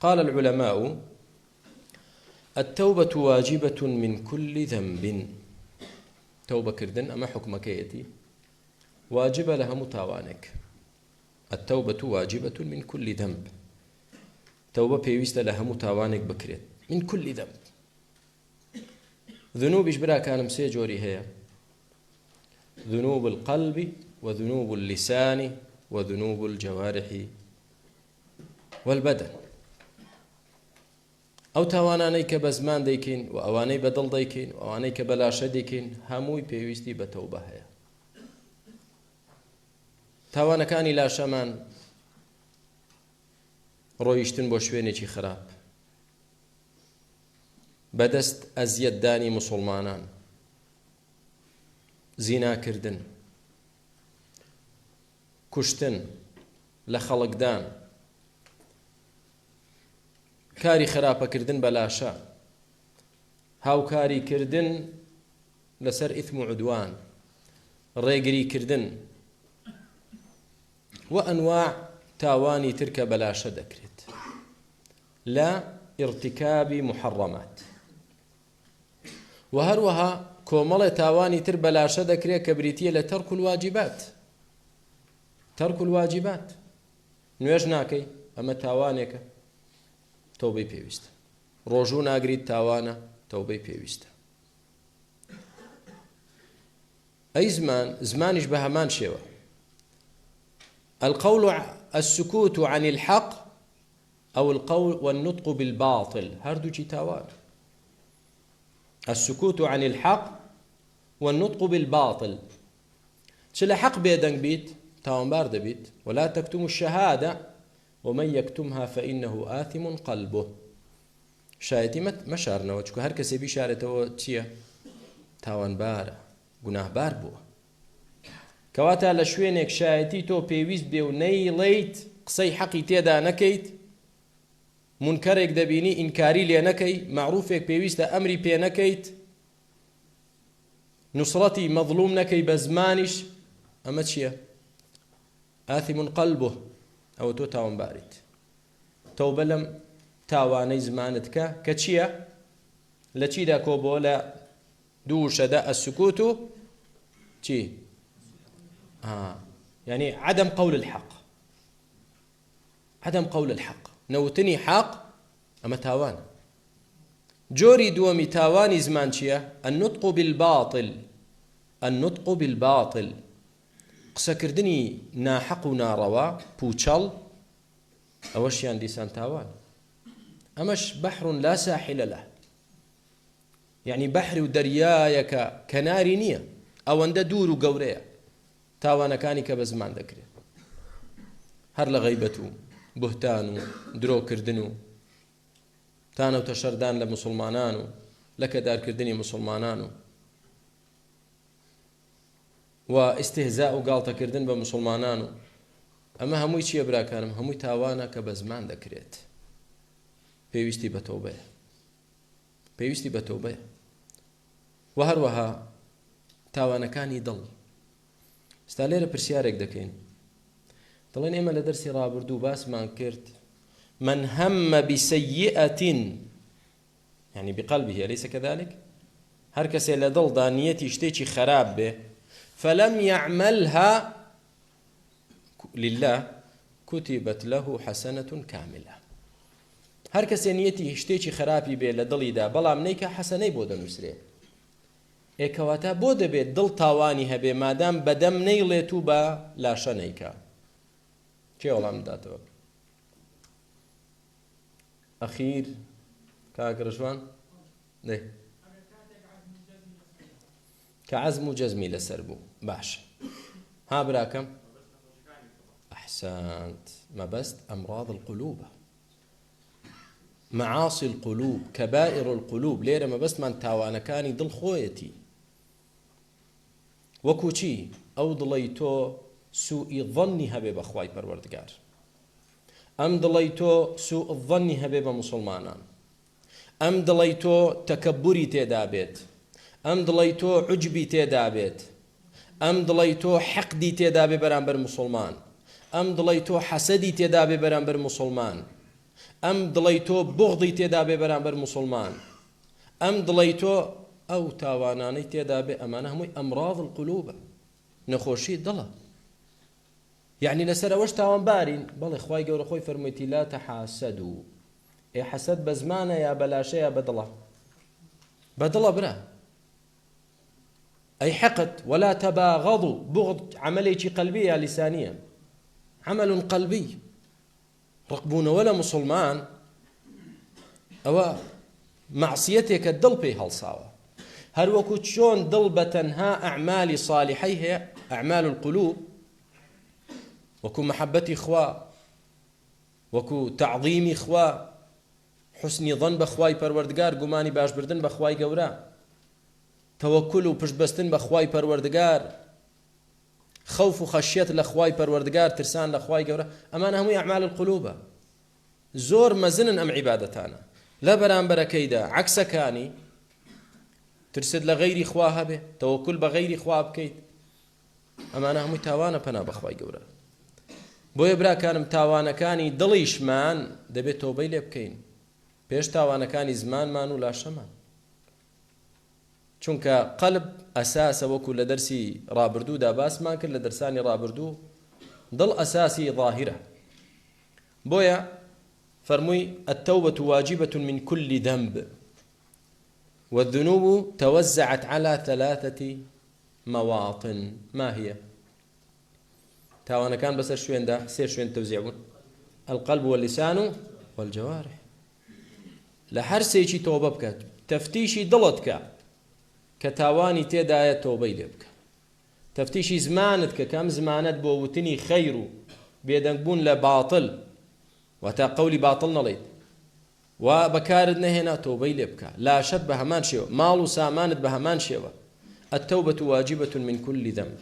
قال العلماء: التوبة واجبة من كل ذنب. توبة كردن أما حكم كيتي واجبة لها متاوانك. التوبة واجبة من كل ذنب. توبة بيويست لها متاوانك بكريت من كل ذنب. ذنوب إجبرا كان مسيجوري هي ذنوب القلب وذنوب اللسان وذنوب الجوارح والبدن. أو تاواناني كبزمان ديكين وأواني بدل ديكين وأواني كبلاشة ديكين هموي بيويستي بتوبة هي. تاوانا كاني لا شمان رويشتن بوشوينيكي خراب بدست أزيد داني مسلمانان زنا كردن كشتن لخلق دان كاري خرابة كردن بلاشا هاو كاري كردن لسر إثم عدوان ريقري كردن وأنواع تاواني ترك بلاشا دكرت لا ارتكاب محرمات. وهروها كومل تاواني تر بلاشا دكرت كبريتية لترك الواجبات. ترك الواجبات نوێژ ناکەی ئەمە تاوانێکە تەوبەی پێویستە. ڕۆژوو ناگریت تاوانە تەوبەی پێویستە. ئەی زمانیش بە هەمان شێوە. القول السكوت عن الحق أو القول والنطق بالباطل هردوشي تاوان. السكوت عن الحق والنطق بالباطل شل حق بيدنك بيت تاوان بارد بيت ولا تكتموا الشهادة ومن يكتمها فإنه آثم قلبه. شايتي مشارنا وشكو هر كسي بشارته تشيا تاوان بارا گناه بار بوه. كواتا لشوينك شايتي تو بيويست بيو نيليت قصي حقي تيدا نكيت منكرك دبيني إنكاري لي نكي معروفك بيويست أمري بي نكيت نصرتي مظلوم نكي بزمانش أما تشيا آثم قلبه أو تو تاوان بارد. توبة لم تاواني زمانتك كتشيا لتشي دا كوبو لا دوش دا السكوت تشي يعني عدم قول الحق. عدم قول الحق نوتني حق أما تاوان. جوري دومي تاواني زمان شيا النطق بالباطل. النطق بالباطل قسكردني ناحق ناروا بوشل أوش يعني ديسان تاوان. أمش بحر لا ساحل له يعني بحر ودريايك كناري نية أو أند دور وقورية تاوانا كاني كبزمان ذكري هر لغيبتو بهتانو درو كردنو تانو تشردان لمسلمانانو لك دار كردني مسلمانانو واستهزاء وقالتا كردن بمسلمانانو أما هموي چي براكانم هموي تاوانا كبزمان ذكريت پێویستی بە تەوبەیە. پێویستی بە تەوبەیە. و هەروەها تاوانەکانی دڵ. ستا لێرە پرسیارێک دەکەین. دەڵێن ئێمە لە دەرسی ڕابردوو باسمان کرد من هم بسيئة يعني بقلبه أليس كذلك؟ هەر کەسێ لە دڵدا نیەتی شتێکی خراپ بێ فلم يعملها لله كتبت له حسنة كاملة. هر کەسێ نیەتی شتێکی خراپی بێ لە دڵیدا بەڵام نەیکە حەسەنەی بۆ دەنووسرێ. ئێکەواتە بۆ دەبێت دڵ تاوانی هەبێ مادام بەدەم نەیڵێت و بە لاشە نەیکا. چێ وەڵام داتەوە؟ ئەخیر کاگڕژوان دێ کە عەزم و جەزمی لەسەر بوو. باشە. ها براکەم؟ أحسنت. مەبەست أمراض القلوب معاصي القلوب كبائر القلوب. ليرة ما بس من تاوانا كاني دل خويتي وكوشي أو ضليتو سوء الظن هبه بخواي پروردگار أم ضليتو سوء الظن هبه بمسلمانان أم ضليتو تكبري تدابت أم ضليتو عجبي تدابت أم ضليتو حقدي تدابي برانبر مسلمان أم ضليتو حسدي تدابي برانبر مسلمان ئەم دڵی تۆ بغضی تێدا بێ بەرامبەر مسلمان، ئەم دڵی تۆ ئەو تاوانانەی تێدا بێ، ئەمانە هەمووی ئەمراض القلوبە، نەخۆشی دڵە. یعنی لەسەر ئەوەش تاوانبارین. بەڵێ خوای گەورە خۆی فەرموویەتی لا تەحاسەدوا، حەسەد بە زمانە یا بە لاشە یا بە دڵە؟ بە دڵە برا. ئەی حقد ولا تباغضوا، بغض عملێکی قەلبی یا لیسانیە، عمل قەلبی. ڕقبوونەوە لە مسلمان ئەوە معسیەتێکە دڵ پێی هەڵساوە، هەروەکو چۆن دڵ بە تەنها ئەعمالی صالحەی هەیە، ئەعمال القلوب، وەکو محەبەتی خوا، وەکو تعظیمی خوا، حسنی ظن بە خوای پەروەردگار، گومانی باشبردن بە خوای گەورە، تەوەکل و پشتبەستن بە خوای پەروەردگار، خەوف و خەشیەت لە خوای پەروەردگار، ترسان لە خوای گەورە، ئەمانە هەمووی ئەعمال القلوبە. زۆر مەزنن ئەم عیبادەتانە. لە بەرامبەرەکەیدا عەکسەکانی، ترست لە غەیری خوا هەبێ، تەوەکل بە غەیری خوا بکەیت، ئەمانە هەمووی تاوانە پەنا بە خوای گەورە. بۆیە براکانم تاوانەکانی دڵیشمان دەبێت تۆبەی لێ بکەین پێش تاوانەکانی زمانمان و لاشەمان. چونکە قەلب ئەساسە، وەکو لە دەرسی ڕابردوودا باسمان کرد، لە دەرسانی ڕابردوو دڵ ئەساسی ظاهرە. بۆیە فەرمووی التوبة واجبة من كل ذنب والذنوب توزعت على 3 مواطن. ما هي؟ تاوانا كان بس شوين ده سير شوين توزيعون القلب واللسان والجوارح. لحر سيشي توبة بك، تفتيشي ضلتك كتاواني تيدا توبة لبك، تفتيشي زمانتك كم زمانت بوتني خير بيدنبون لباطل وتا قولي باطل نليد وبكارد نهنا توبة لبك، لا شد بهمان شيء، مال وسامانت بهمان شيء. التوبة واجبة من كل ذنب.